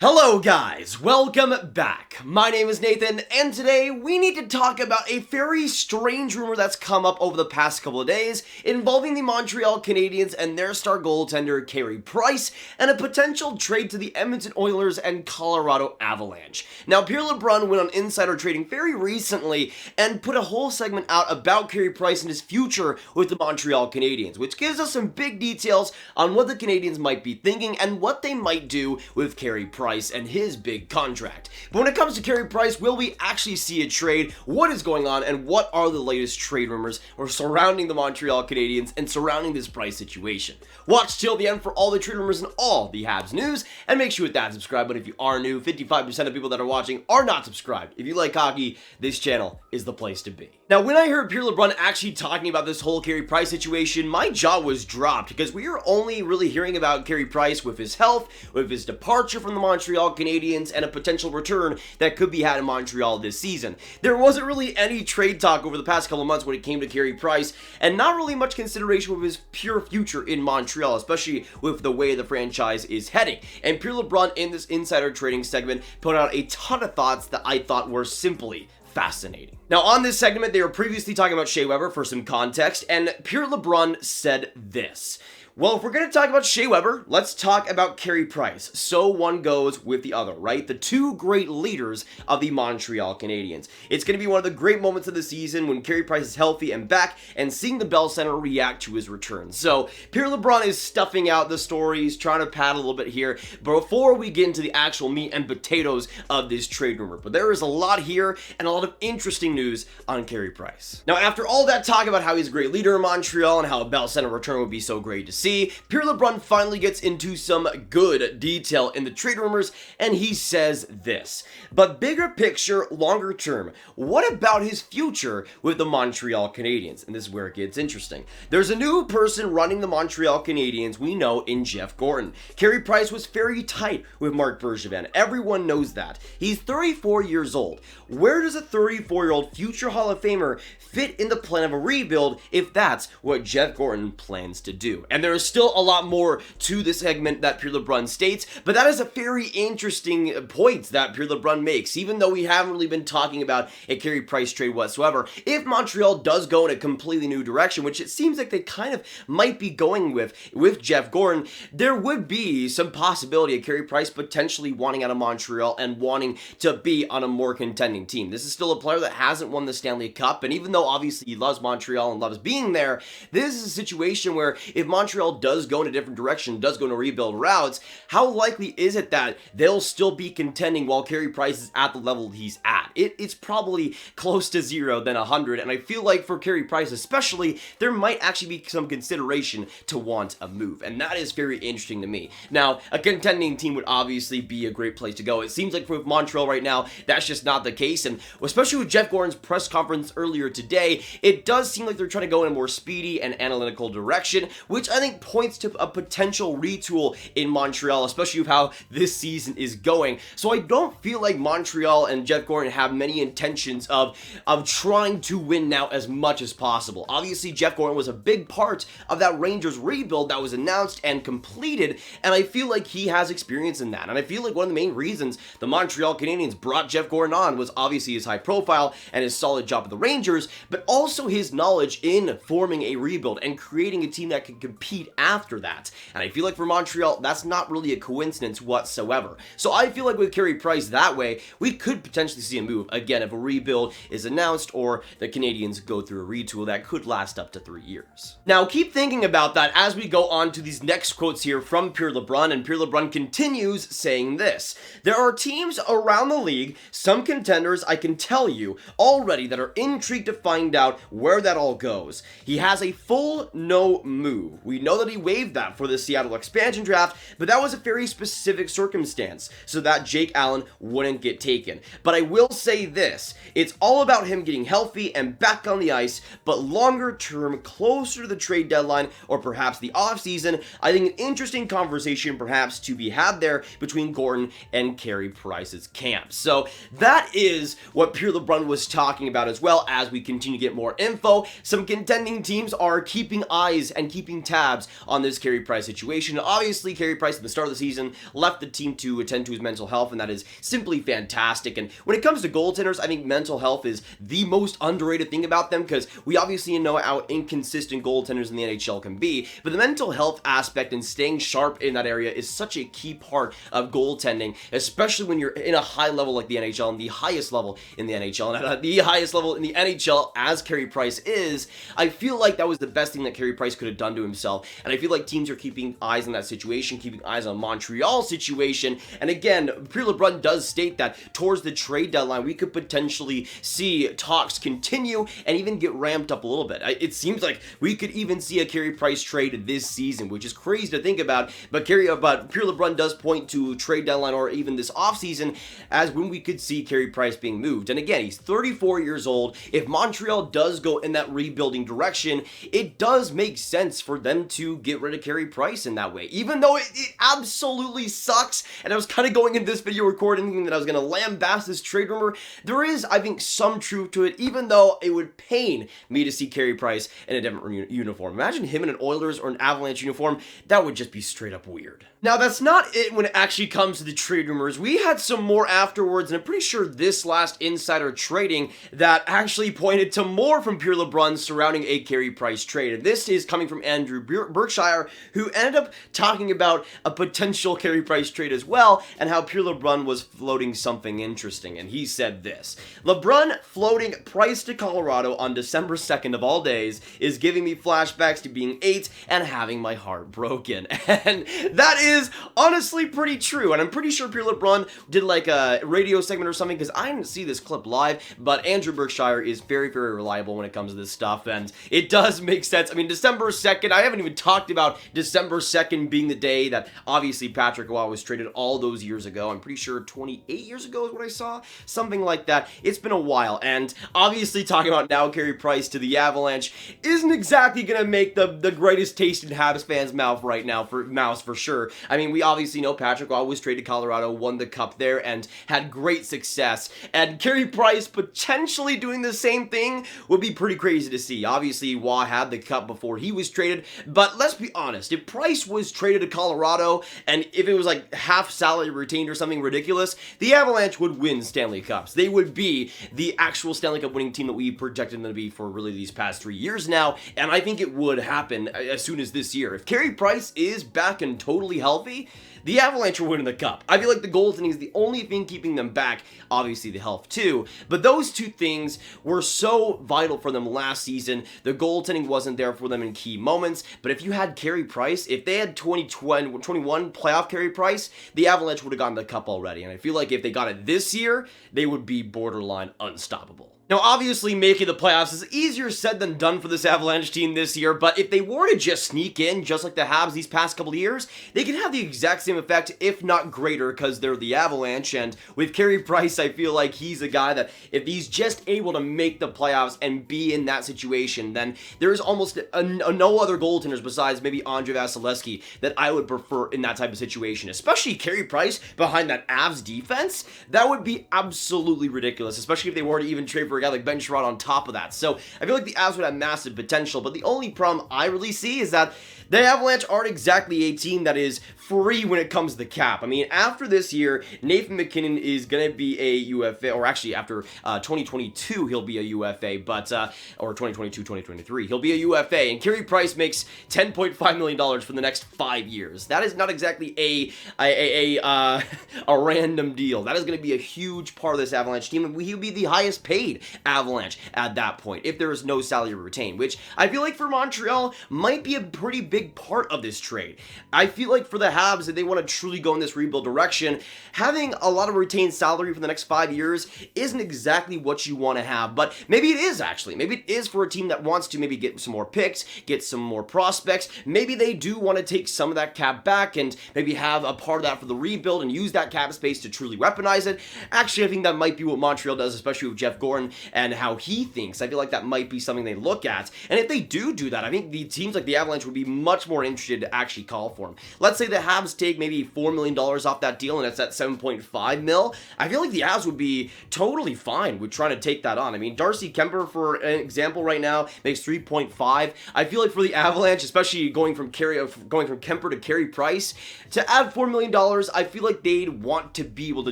Hello guys, welcome back. My name is Nathan, and today we need to talk about a very strange rumor that's come up over the past couple of days involving the Montreal Canadiens and their star goaltender Carey Price and a potential trade to the Edmonton Oilers and Colorado Avalanche. Now, Pierre LeBrun went on Insider Trading very recently and put a whole segment out about Carey Price and his future with the Montreal Canadiens, which gives us some big details on what the Canadiens might be thinking and what they might do with Carey Price and his big contract. But when it comes to Carey Price, will we actually see a trade? What is going on, and what are the latest trade rumors surrounding the Montreal Canadiens and surrounding this Price situation? Watch till the end for all the trade rumors and all the Habs news, and make sure you hit that subscribe button if you are new. 55% of people that are watching are not subscribed. If you like hockey, this channel is the place to be. Now, when I heard Pierre LeBrun actually talking about this whole Carey Price situation, my jaw was dropped because we are only really hearing about Carey Price with his health, with his departure from the Montreal Canadiens, and a potential return that could be had in Montreal this season. There wasn't really any trade talk over the past couple of months when it came to Carey Price, and not really much consideration with his pure future in Montreal, especially with the way the franchise is heading. And Pierre LeBrun in this Insider Trading segment put out a ton of thoughts that I thought were simply fascinating. Now, on this segment, they were previously talking about Shea Weber for some context, and Pierre LeBrun said this: well, if we're going to talk about Shea Weber, let's talk about Carey Price. So one goes with the other, right? The two great leaders of the Montreal Canadiens. It's going to be one of the great moments of the season when Carey Price is healthy and back, and seeing the Bell Center react to his return. So Pierre LeBrun is stuffing out the stories, trying to pad a little bit here before we get into the actual meat and potatoes of this trade rumor. But there is a lot here and a lot of interesting news on Carey Price. Now, after all that talk about how he's a great leader in Montreal and how a Bell Center return would be so great to see, Pierre LeBrun finally gets into some good detail in the trade rumors, and he says this: but bigger picture, longer term, what about his future with the Montreal Canadiens? And this is where it gets interesting. There's a new person running the Montreal Canadiens we know in Jeff Gorton. Carey Price was very tight with Marc Bergevin. Everyone knows that. He's 34 years old. Where does a 34-year-old future Hall of Famer fit in the plan of a rebuild if that's what Jeff Gorton plans to do? And there's still a lot more to this segment that Pierre LeBrun states, but that is a very interesting point that Pierre LeBrun makes. Even though we haven't really been talking about a Carey Price trade whatsoever, if Montreal does go in a completely new direction, which it seems like they kind of might be going with Jeff Gorton, there would be some possibility of Carey Price potentially wanting out of Montreal and wanting to be on a more contending team. This is still a player that hasn't won the Stanley Cup, and even though obviously he loves Montreal and loves being there, this is a situation where if Montreal does go in a different direction, does go in a rebuild routes, how likely is it that they'll still be contending while Carey Price is at the level he's at? It's probably close to 0 than 100, and I feel like for Carey Price especially, there might actually be some consideration to want a move, and that is very interesting to me. Now, a contending team would obviously be a great place to go. It seems like with Montreal right now, that's just not the case, and especially with Jeff Gorton's press conference earlier today, it does seem like they're trying to go in a more speedy and analytical direction, which I think points to a potential retool in Montreal, especially with how this season is going. So I don't feel like Montreal and Jeff Gorton have many intentions of trying to win now as much as possible. Obviously, Jeff Gorton was a big part of that Rangers rebuild that was announced and completed, and I feel like he has experience in that. And I feel like one of the main reasons the Montreal Canadiens brought Jeff Gorton on was obviously his high profile and his solid job at the Rangers, but also his knowledge in forming a rebuild and creating a team that can compete after that. And I feel like for Montreal, that's not really a coincidence whatsoever. So I feel like with Carey Price that way, we could potentially see a move, again, if a rebuild is announced or the Canadiens go through a retool that could last up to 3 years. Now, keep thinking about that as we go on to these next quotes here from Pierre LeBrun, and Pierre LeBrun continues saying this: there are teams around the league, some contenders I can tell you already, that are intrigued to find out where that all goes. He has a full no move. We know that he waived that for the Seattle expansion draft, but that was a very specific circumstance so that Jake Allen wouldn't get taken. But I will say this: it's all about him getting healthy and back on the ice, but longer term, closer to the trade deadline or perhaps the offseason, I think an interesting conversation perhaps to be had there between Gorton and Carey Price's camp. So that is what Pierre LeBrun was talking about, as well as we continue to get more info. Some contending teams are keeping eyes and keeping tabs Habs on this Carey Price situation. Obviously, Carey Price at the start of the season left the team to attend to his mental health, and that is simply fantastic. And when it comes to goaltenders, I think mental health is the most underrated thing about them, because we obviously know how inconsistent goaltenders in the NHL can be, but the mental health aspect and staying sharp in that area is such a key part of goaltending, especially when you're in a high level like the NHL, and the highest level in the NHL, and at the highest level in the NHL as Carey Price is. I feel like that was the best thing that Carey Price could have done to himself, and I feel like teams are keeping eyes on that situation, keeping eyes on Montreal's situation. And again, Pierre LeBrun does state that towards the trade deadline, we could potentially see talks continue and even get ramped up a little bit. It seems like we could even see a Carey Price trade this season, which is crazy to think about, but Pierre LeBrun does point to trade deadline or even this offseason as when we could see Carey Price being moved. And again, he's 34 years old. If Montreal does go in that rebuilding direction, it does make sense for them to get rid of Carey Price in that way, even though it absolutely sucks. And I was kind of going in this video recording thinking that I was going to lambast this trade rumor. There is, I think, some truth to it, even though it would pain me to see Carey Price in a different uniform. Imagine him in an Oilers or an Avalanche uniform. That would just be straight up weird. Now, that's not it when it actually comes to the trade rumors. We had some more afterwards, and I'm pretty sure this last insider trading that actually pointed to more from Pierre LeBrun surrounding a Carey Price trade. And this is coming from Andrew Berkshire, who ended up talking about a potential Carey Price trade as well, and how Pierre LeBrun was floating something interesting. And he said this: LeBrun floating Price to Colorado on December 2nd of all days is giving me flashbacks to being 8 and having my heart broken. And that is honestly pretty true. And I'm pretty sure Pierre LeBrun did like a radio segment or something, because I didn't see this clip live, but Andrew Berkshire is very, very reliable when it comes to this stuff, and it does make sense. I mean, December 2nd, I haven't even talked about December 2nd being the day that obviously Patrick Roy was traded all those years ago. I'm pretty sure 28 years ago is what I saw, something like that. It's been a while, and obviously talking about now Carey Price to the Avalanche isn't exactly going to make the greatest taste in Habs fans' mouth right now, for sure. I mean, we obviously know Patrick Roy was traded to Colorado, won the cup there, and had great success, and Carey Price potentially doing the same thing would be pretty crazy to see. Obviously, Roy had the cup before he was traded, but let's be honest, if Price was traded to Colorado, and if it was like half salary retained or something ridiculous, the Avalanche would win Stanley Cups. They would be the actual Stanley Cup winning team that we projected them to be for really these past 3 years now, and I think it would happen as soon as this year. If Carey Price is back and totally healthy, the Avalanche are winning the cup. I feel like the goaltending is the only thing keeping them back. Obviously, the health too. But those two things were so vital for them last season. The goaltending wasn't there for them in key moments. But if you had Carey Price, if they had 2021 playoff Carey Price, the Avalanche would have gotten the cup already. And I feel like if they got it this year, they would be borderline unstoppable. Now, obviously, making the playoffs is easier said than done for this Avalanche team this year, but if they were to just sneak in, just like the Habs these past couple of years, they could have the exact same effect, if not greater, because they're the Avalanche, and with Carey Price, I feel like he's a guy that, if he's just able to make the playoffs and be in that situation, then there's almost no other goaltenders besides maybe Andrei Vasilevsky that I would prefer in that type of situation, especially Carey Price behind that Avs defense. That would be absolutely ridiculous, especially if they were to even trade for a guy like Ben Chiarot on top of that. So I feel like the Avs would have massive potential, but the only problem I really see is that the Avalanche aren't exactly a team that is free when it comes to the cap. I mean, after this year, Nathan MacKinnon is going to be a UFA, or actually after 2022, he'll be a UFA, but, or 2022, 2023, he'll be a UFA, and Carey Price makes $10.5 million for the next 5 years. That is not exactly a random deal. That is going to be a huge part of this Avalanche team, and he'll be the highest paid Avalanche at that point, if there is no salary retained, which I feel like for Montreal might be a pretty big part of this trade. I feel like for the Habs, if they want to truly go in this rebuild direction, having a lot of retained salary for the next 5 years isn't exactly what you want to have, but maybe it is actually. Maybe it is for a team that wants to maybe get some more picks, get some more prospects. Maybe they do want to take some of that cap back and maybe have a part of that for the rebuild and use that cap space to truly weaponize it. Actually, I think that might be what Montreal does, especially with Jeff Gordon and how he thinks. I feel like that might be something they look at. And if they do that, I think the teams like the Avalanche would be much more interested to actually call for him. Let's say the Habs take maybe $4 million off that deal and it's at 7.5 mil, I feel like the Habs would be totally fine with trying to take that on. I mean, Darcy Kuemper, for an example, right now makes 3.5. I feel like for the Avalanche, especially going from Kuemper to Carey Price, to add $4 million, I feel like they'd want to be able to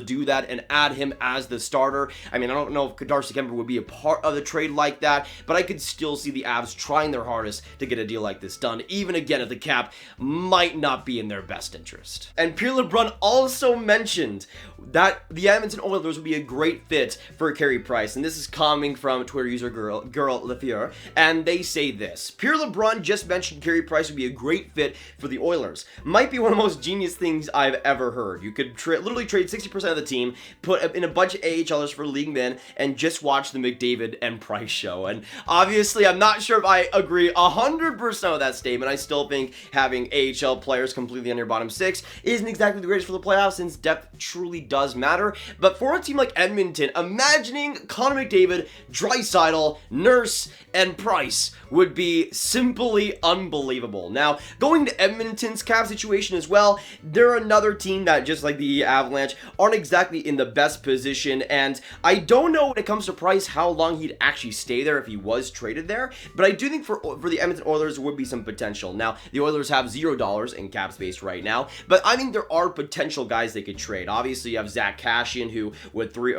do that and add him as the starter. I mean, I don't know if Darcy Kuemper would be a part of the trade like that, but I could still see the Avs trying their hardest to get a deal like this done, even again if the cap might not be in their best interest. And Pierre LeBrun also mentioned that the Edmonton Oilers would be a great fit for Carey Price, and this is coming from Twitter user girl Lefeur, and they say this: Pierre LeBrun just mentioned Carey Price would be a great fit for the Oilers. Might be one of the most genius things I've ever heard. You could literally trade 60% of the team, put in a bunch of AHLers for league men, and just watch the McDavid and Price show. And obviously, I'm not sure if I agree 100% with that statement. I still think having AHL players completely on your bottom six isn't exactly the greatest for the playoffs, since depth truly does matter. But for a team like Edmonton, imagining Connor McDavid, Draisaitl, Nurse, and Price would be simply unbelievable. Now, going to Edmonton's cap situation as well, they're another team that, just like the Avalanche, aren't exactly in the best position, and I don't know when it comes to Price how long he'd actually stay there if he was traded there, but I do think for the Edmonton Oilers would be some potential. Now, the Oilers have $0 in cap space right now, but I think there are potential guys they could trade. Obviously, you have Zach Kassian, who would free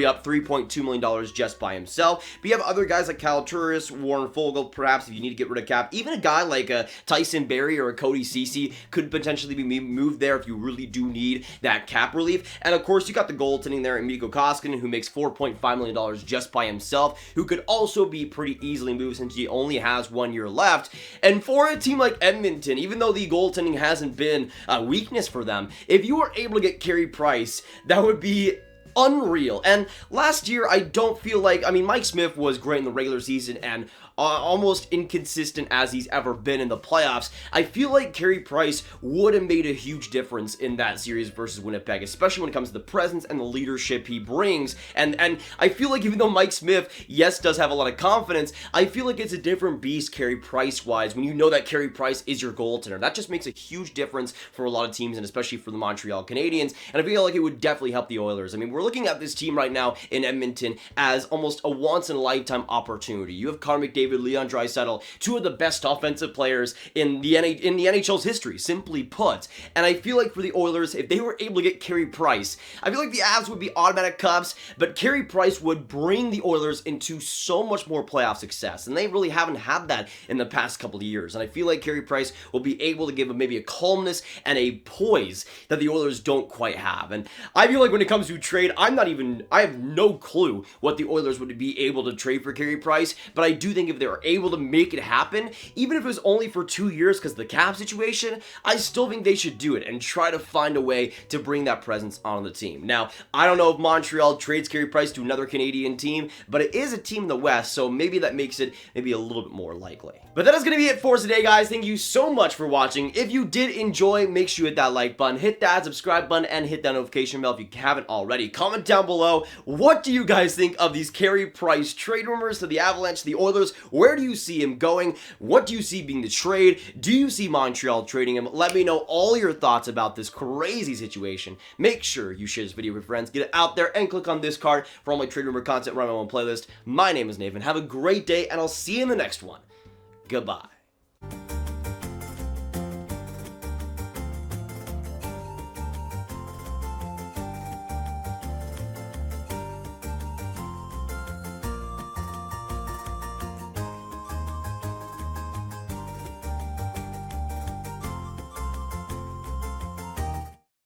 up $3.2 million just by himself, but you have other guys like Kyle Turris, Warren Foegele, perhaps if you need to get rid of cap. Even a guy like a Tyson Barrie or a Cody Ceci could potentially be moved there if you really do need that cap relief. And of course, you got the goaltending there in Mikko Koskinen, who makes $4.5 million just by himself, who could also be pretty easily moved since he only has 1 year left. And for a team like Edmonton, even though the goaltending hasn't been a weakness for them, if you were able to get Carey Price, that would be unreal. And last year, I don't feel like, I mean, Mike Smith was great in the regular season and almost inconsistent as he's ever been in the playoffs. I feel like Carey Price would have made a huge difference in that series versus Winnipeg, especially when it comes to the presence and the leadership he brings. And I feel like even though Mike Smith, yes, does have a lot of confidence, I feel like it's a different beast Carey Price-wise when you know that Carey Price is your goaltender. That just makes a huge difference for a lot of teams, and especially for the Montreal Canadiens, and I feel like it would definitely help the Oilers. I mean, we're looking at this team right now in Edmonton as almost a once-in-a-lifetime opportunity. You have Connor McDavid, Leon Draisaitl, two of the best offensive players in the NHL's history, simply put. And I feel like for the Oilers, if they were able to get Carey Price, I feel like the Avs would be automatic Cups, but Carey Price would bring the Oilers into so much more playoff success, and they really haven't had that in the past couple of years. And I feel like Carey Price will be able to give them maybe a calmness and a poise that the Oilers don't quite have. And I feel like when it comes to trade, I have no clue what the Oilers would be able to trade for Carey Price, but I do think if they were able to make it happen, even if it was only for 2 years because of the cap situation, I still think they should do it and try to find a way to bring that presence on the team. Now, I don't know if Montreal trades Carey Price to another Canadian team, but it is a team in the West, so maybe that makes it maybe a little bit more likely. But that is going to be it for today, guys. Thank you so much for watching. If you did enjoy, make sure you hit that like button, hit that subscribe button, and hit that notification bell if you haven't already. Comment down below, what do you guys think of these Carey Price trade rumors to the Avalanche, the Oilers? Where do you see him going? What do you see being the trade? Do you see Montreal trading him? Let me know all your thoughts about this crazy situation. Make sure you share this video with your friends, get it out there, and click on this card for all my trade rumor content right on my own playlist. My name is Nathan. Have a great day, and I'll see you in the next one. Goodbye.